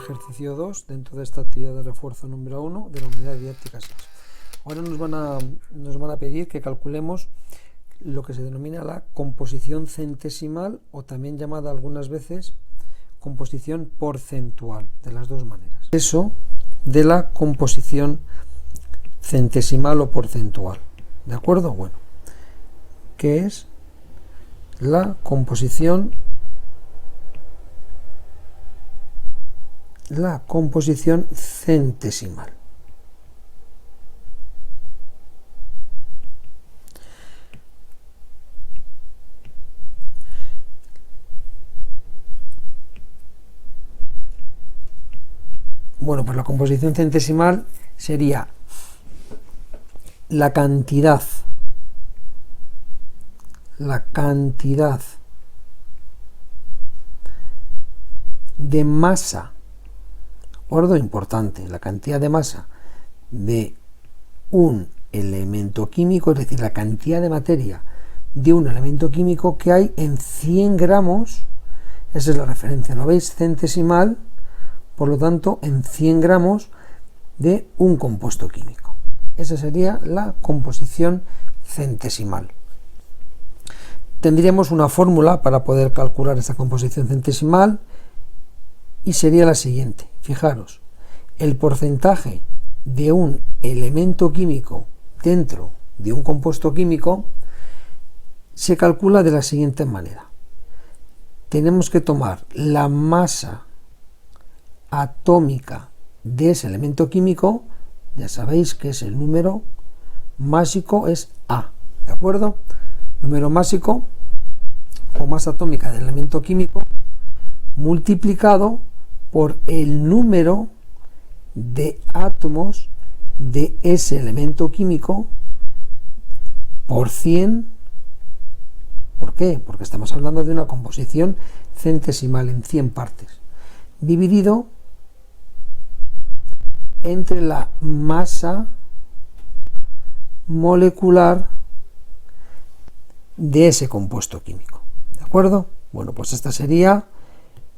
ejercicio 2 dentro de esta actividad de refuerzo número 1 de la unidad didáctica 6. Ahora nos van a pedir que calculemos lo que se denomina la composición centesimal, o también llamada algunas veces composición porcentual, de las dos maneras. Eso de la composición centesimal o porcentual, ¿de acuerdo? Bueno, ¿qué es la composición centesimal? Bueno, pues la composición centesimal sería la cantidad de masa, ¿de acuerdo? Importante, la cantidad de masa de un elemento químico, es decir, la cantidad de materia de un elemento químico que hay en 100 gramos, esa es la referencia, ¿lo veis? Centesimal, por lo tanto, en 100 gramos de un compuesto químico. Esa sería la composición centesimal. Tendríamos una fórmula para poder calcular esta composición centesimal y sería la siguiente. Fijaros, el porcentaje de un elemento químico dentro de un compuesto químico se calcula de la siguiente manera. Tenemos que tomar la masa atómica de ese elemento químico, ya sabéis que es el número másico, es A, ¿de acuerdo? Número másico o masa atómica del elemento químico multiplicado por el número de átomos de ese elemento químico por 100. ¿Por qué? Porque estamos hablando de una composición centesimal en 100 partes, dividido entre la masa molecular de ese compuesto químico. ¿De acuerdo? Bueno, pues esta sería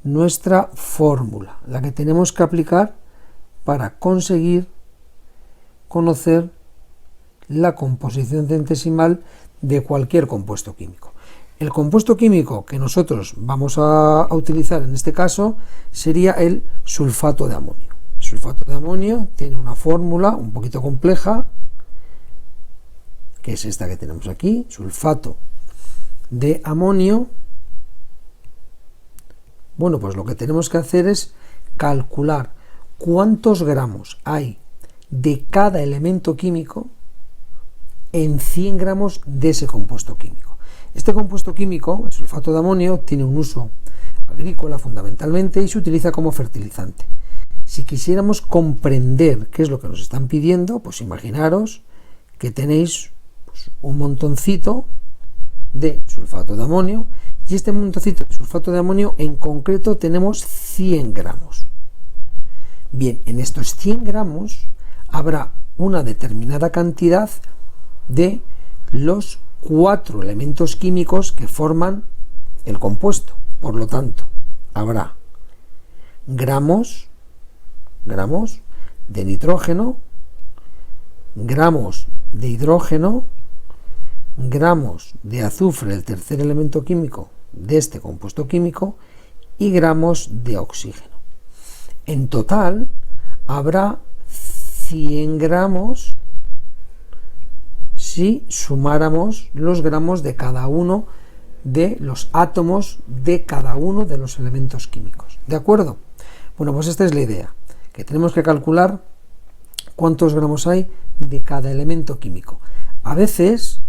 nuestra fórmula, la que tenemos que aplicar para conseguir conocer la composición centesimal de cualquier compuesto químico. El compuesto químico que nosotros vamos a utilizar en este caso sería el sulfato de amonio. El sulfato de amonio tiene una fórmula un poquito compleja, que es esta que tenemos aquí, sulfato de amonio. Bueno, pues lo que tenemos que hacer es calcular cuántos gramos hay de cada elemento químico en 100 gramos de ese compuesto químico. Este compuesto químico, el sulfato de amonio, tiene un uso agrícola fundamentalmente y se utiliza como fertilizante. Si quisiéramos comprender qué es lo que nos están pidiendo, pues imaginaros que tenéis un montoncito de sulfato de amonio, y este montoncito de sulfato de amonio en concreto tenemos 100 gramos. Bien, en estos 100 gramos habrá una determinada cantidad de los 4 elementos químicos que forman el compuesto. Por lo tanto, habrá gramos de nitrógeno, gramos de hidrógeno, gramos de azufre, el tercer elemento químico de este compuesto químico, y gramos de oxígeno. En total habrá 100 gramos si sumáramos los gramos de cada uno de los átomos de cada uno de los elementos químicos. ¿De acuerdo? Bueno, pues esta es la idea, que tenemos que calcular cuántos gramos hay de cada elemento químico. A veces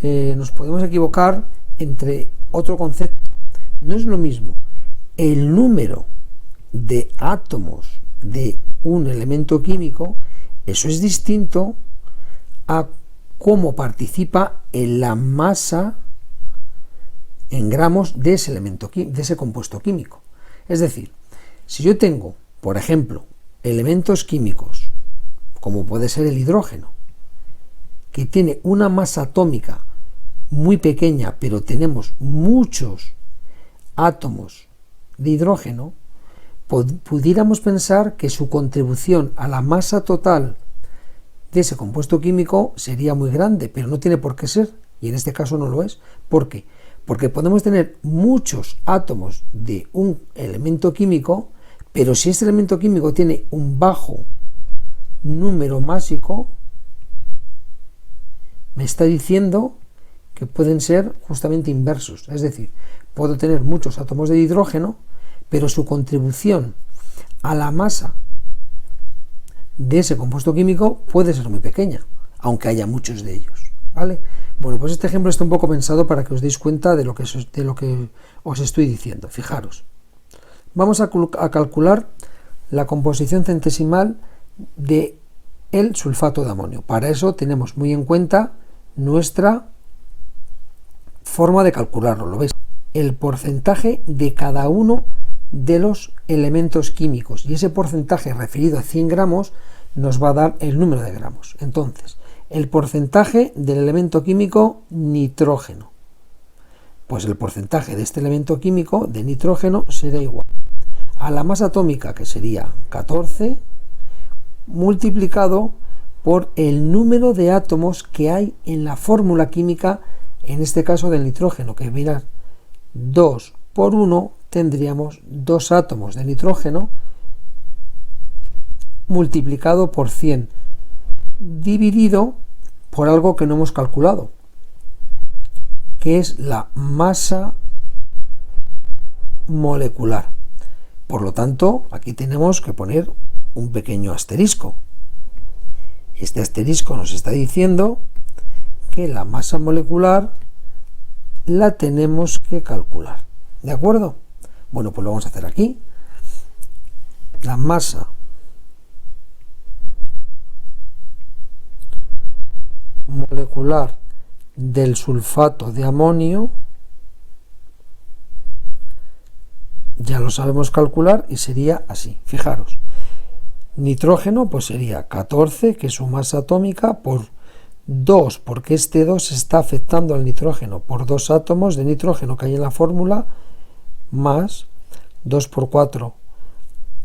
nos podemos equivocar entre otro concepto. No es lo mismo el número de átomos de un elemento químico, eso es distinto a cómo participa en la masa en gramos de ese elemento, de ese compuesto químico. Es decir, si yo tengo, por ejemplo, elementos químicos, como puede ser el hidrógeno, que tiene una masa atómica muy pequeña, pero tenemos muchos átomos de hidrógeno, pudiéramos pensar que su contribución a la masa total de ese compuesto químico sería muy grande, pero no tiene por qué ser, y en este caso no lo es. ¿Por qué? Porque podemos tener muchos átomos de un elemento químico, pero si este elemento químico tiene un bajo número másico, me está diciendo que pueden ser justamente inversos. Es decir, puedo tener muchos átomos de hidrógeno, pero su contribución a la masa de ese compuesto químico puede ser muy pequeña, aunque haya muchos de ellos, ¿vale? Bueno, pues este ejemplo está un poco pensado para que os deis cuenta de lo que os estoy diciendo. Fijaros, vamos a calcular la composición centesimal de el sulfato de amonio. Para eso tenemos muy en cuenta nuestra forma de calcularlo, ¿lo veis? El porcentaje de cada uno de los elementos químicos, y ese porcentaje referido a 100 gramos nos va a dar el número de gramos. Entonces, el porcentaje del elemento químico nitrógeno, pues el porcentaje de este elemento químico de nitrógeno será igual a la masa atómica, que sería 14, multiplicado por el número de átomos que hay en la fórmula química, en este caso del nitrógeno, que mirad, 2 por 1 tendríamos 2 átomos de nitrógeno multiplicado por 100, dividido por algo que no hemos calculado, que es la masa molecular. Por lo tanto, aquí tenemos que poner un pequeño asterisco. Este asterisco nos está diciendo que la masa molecular la tenemos que calcular. ¿De acuerdo? Bueno, pues lo vamos a hacer aquí. La masa molecular del sulfato de amonio ya lo sabemos calcular y sería así. Fijaros, nitrógeno pues sería 14, que es su masa atómica, por 2, porque este 2 está afectando al nitrógeno, por 2 átomos de nitrógeno que hay en la fórmula, más 2 por 4,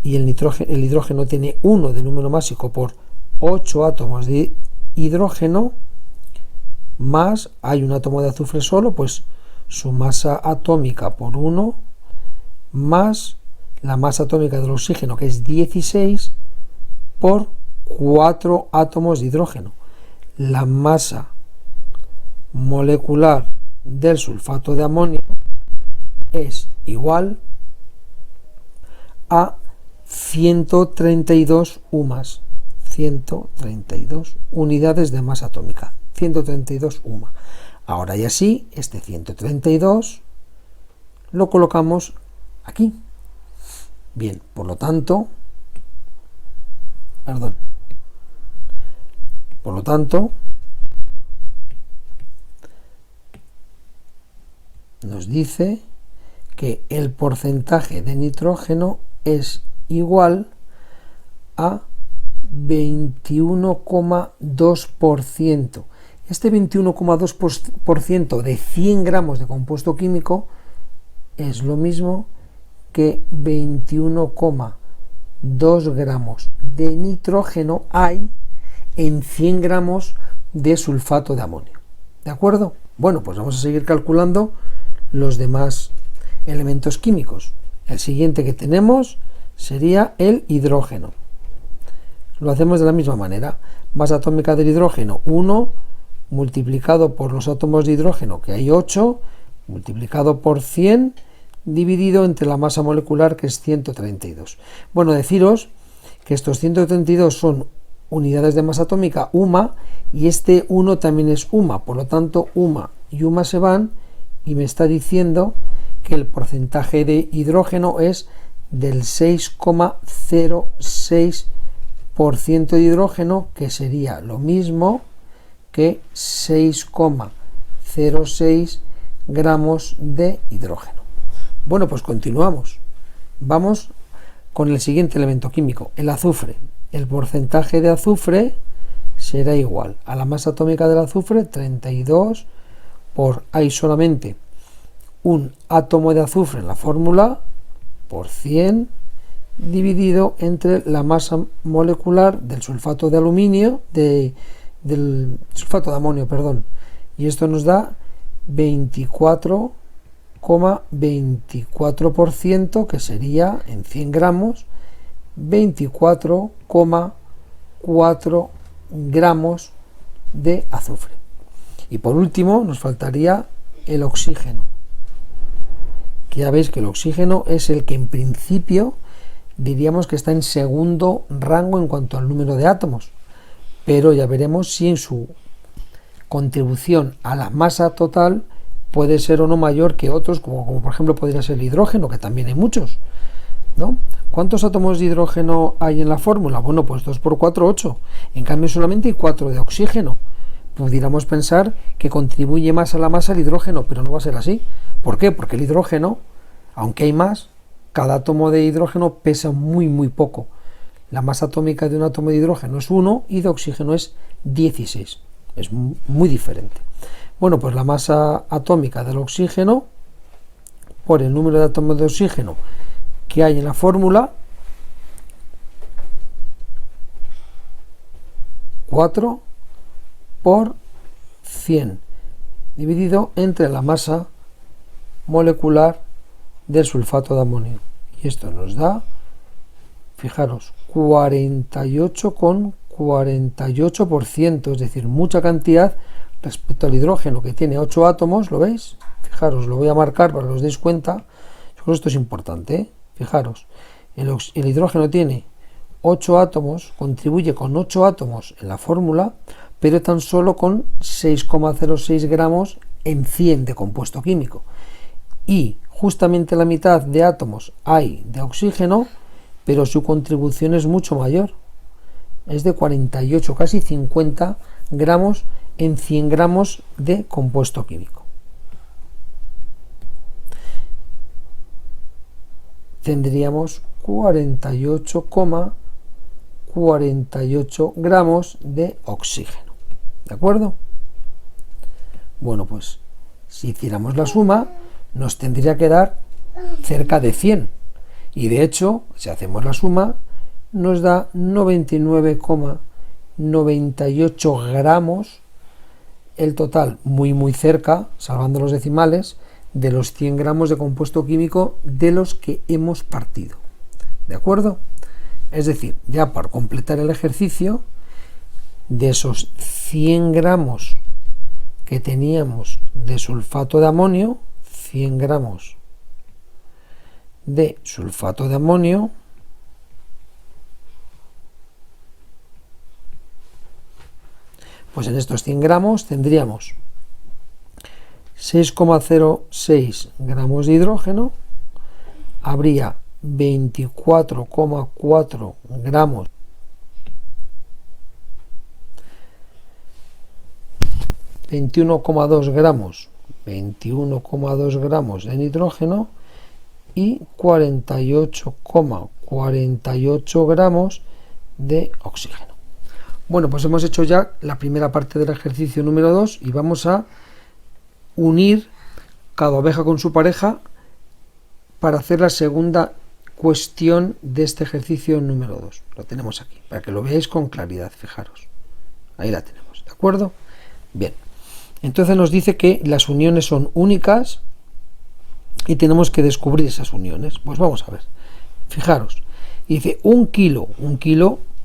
y el hidrógeno tiene 1 de número másico por 8 átomos de hidrógeno, más hay un átomo de azufre solo, pues su masa atómica por 1, más la masa atómica del oxígeno, que es 16, por 4 átomos de hidrógeno. La masa molecular del sulfato de amonio es igual a 132 UMAS, 132 unidades de masa atómica, 132 UMA. Ahora y así, este 132 lo colocamos aquí. Bien, por lo tanto, nos dice que el porcentaje de nitrógeno es igual a 21,2%. Este 21,2% de 100 gramos de compuesto químico es lo mismo que 21,2 gramos de nitrógeno hay en 100 gramos de sulfato de amonio. ¿De acuerdo? Bueno, pues vamos a seguir calculando los demás elementos químicos. El siguiente que tenemos sería el hidrógeno. Lo hacemos de la misma manera. Masa atómica del hidrógeno 1 multiplicado por los átomos de hidrógeno, que hay 8, multiplicado por 100, dividido entre la masa molecular, que es 132. Bueno, deciros que estos 132 son unidades de masa atómica UMA, y este 1 también es UMA, por lo tanto UMA y UMA se van, y me está diciendo que el porcentaje de hidrógeno es del 6,06% de hidrógeno, que sería lo mismo que 6,06 gramos de hidrógeno. Bueno, pues continuamos. Vamos con el siguiente elemento químico, el azufre. El porcentaje de azufre será igual a la masa atómica del azufre, 32, por hay solamente un átomo de azufre en la fórmula, por 100, dividido entre la masa molecular del sulfato de aluminio, del sulfato de amonio, perdón. Y esto nos da 24,24%, que sería en 100 gramos 24,4 gramos de azufre. Y por último nos faltaría el oxígeno, que ya veis que el oxígeno es el que en principio diríamos que está en segundo rango en cuanto al número de átomos, pero ya veremos si en su contribución a la masa total puede ser o no mayor que otros, como por ejemplo podría ser el hidrógeno, que también hay muchos, ¿no? ¿Cuántos átomos de hidrógeno hay en la fórmula? Bueno, pues 2 por 4, 8. En cambio solamente hay 4 de oxígeno. Pudiéramos pensar que contribuye más a la masa el hidrógeno, pero no va a ser así. ¿Por qué? Porque el hidrógeno, aunque hay más, cada átomo de hidrógeno pesa muy poco. La masa atómica de un átomo de hidrógeno es 1 y de oxígeno es 16. Es muy diferente. Bueno, pues la masa atómica del oxígeno por el número de átomos de oxígeno que hay en la fórmula, 4 por 100, dividido entre la masa molecular del sulfato de amonio. Y esto nos da, fijaros, 48,48%, es decir, mucha cantidad respecto al hidrógeno, que tiene 8 átomos, ¿lo veis? Fijaros, lo voy a marcar para que os deis cuenta. Yo creo que esto es importante, ¿eh? Fijaros, el hidrógeno tiene 8 átomos, contribuye con 8 átomos en la fórmula, pero tan solo con 6,06 gramos en 100 de compuesto químico. Y justamente la mitad de átomos hay de oxígeno, pero su contribución es mucho mayor. Es de 48, casi 50 gramos en 100 gramos de compuesto químico. Tendríamos 48,48 gramos de oxígeno. ¿De acuerdo? Bueno, pues si hiciéramos la suma, nos tendría que dar cerca de 100. Y de hecho, si hacemos la suma, nos da 99,98 gramos el total, muy cerca, salvando los decimales, de los 100 gramos de compuesto químico de los que hemos partido. ¿De acuerdo? Es decir, ya para completar el ejercicio, de esos 100 gramos que teníamos de sulfato de amonio, 100 gramos de sulfato de amonio, pues en estos 100 gramos tendríamos 6,06 gramos de hidrógeno, habría 24,4 gramos gramos 21,2 gramos de nitrógeno y 48,48 gramos de oxígeno. Bueno, pues hemos hecho ya la primera parte del ejercicio número 2 y vamos a unir cada oveja con su pareja para hacer la segunda cuestión de este ejercicio número 2. Lo tenemos aquí, para que lo veáis con claridad, fijaros. Ahí la tenemos, ¿de acuerdo? Bien, entonces nos dice que las uniones son únicas y tenemos que descubrir esas uniones. Pues vamos a ver, fijaros, dice un kilo,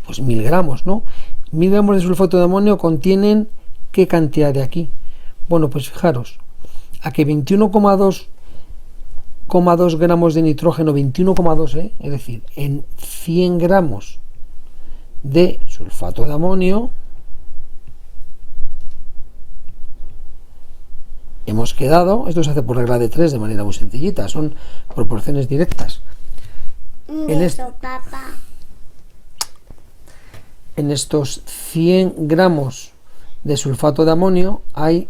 pues 1000 gramos, ¿no? 1000 gramos de sulfato de amonio contienen ¿qué cantidad de aquí? Bueno, pues fijaros, a que 21,2 gramos de nitrógeno, 21,2, es decir, en 100 gramos de sulfato de amonio, hemos quedado, esto se hace por regla de 3 de manera muy sencillita, son proporciones directas. En estos 100 gramos de sulfato de amonio hay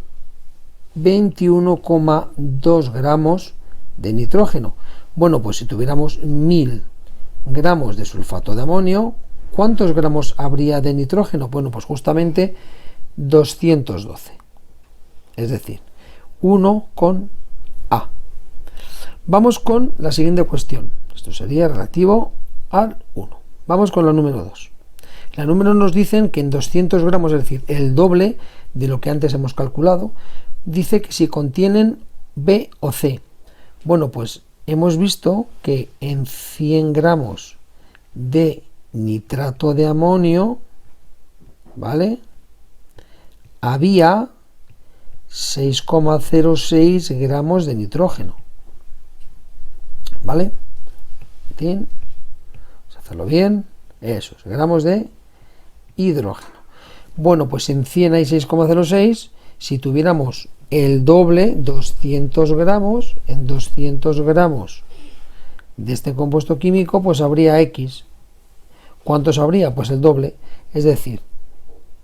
21,2 gramos de nitrógeno. Bueno, pues si tuviéramos 1000 gramos de sulfato de amonio, ¿cuántos gramos habría de nitrógeno? Bueno, pues justamente 212. Es decir, 1 con A. Vamos con la siguiente cuestión. Esto sería relativo al 1. Vamos con la número 2. La número nos dicen que en 200 gramos, es decir, el doble de lo que antes hemos calculado, dice que si contienen B o C. Bueno, pues hemos visto que en 100 gramos de nitrato de amonio, ¿vale?, había 6,06 gramos de nitrógeno, ¿vale? Vamos a hacerlo bien. Eso es, gramos de hidrógeno. Bueno, pues en 100 hay 6,06. Si tuviéramos el doble, 200 gramos, en 200 gramos de este compuesto químico, pues habría X. ¿Cuántos habría? Pues el doble. Es decir,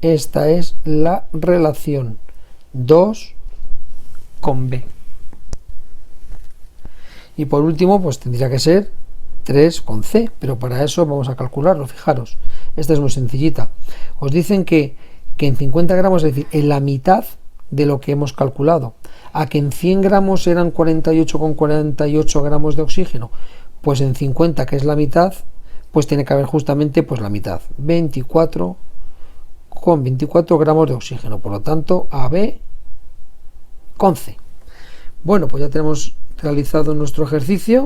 esta es la relación 2 con B. Y por último, pues tendría que ser 3 con C, pero para eso vamos a calcularlo. Fijaros, esta es muy sencillita. Os dicen que en 50 gramos, es decir, en la mitad de lo que hemos calculado, a que en 100 gramos eran 48,48 gramos de oxígeno, pues en 50, que es la mitad, pues tiene que haber justamente pues la mitad, 24,24 gramos de oxígeno. Por lo tanto, AB con C. Bueno, pues ya tenemos realizado nuestro ejercicio.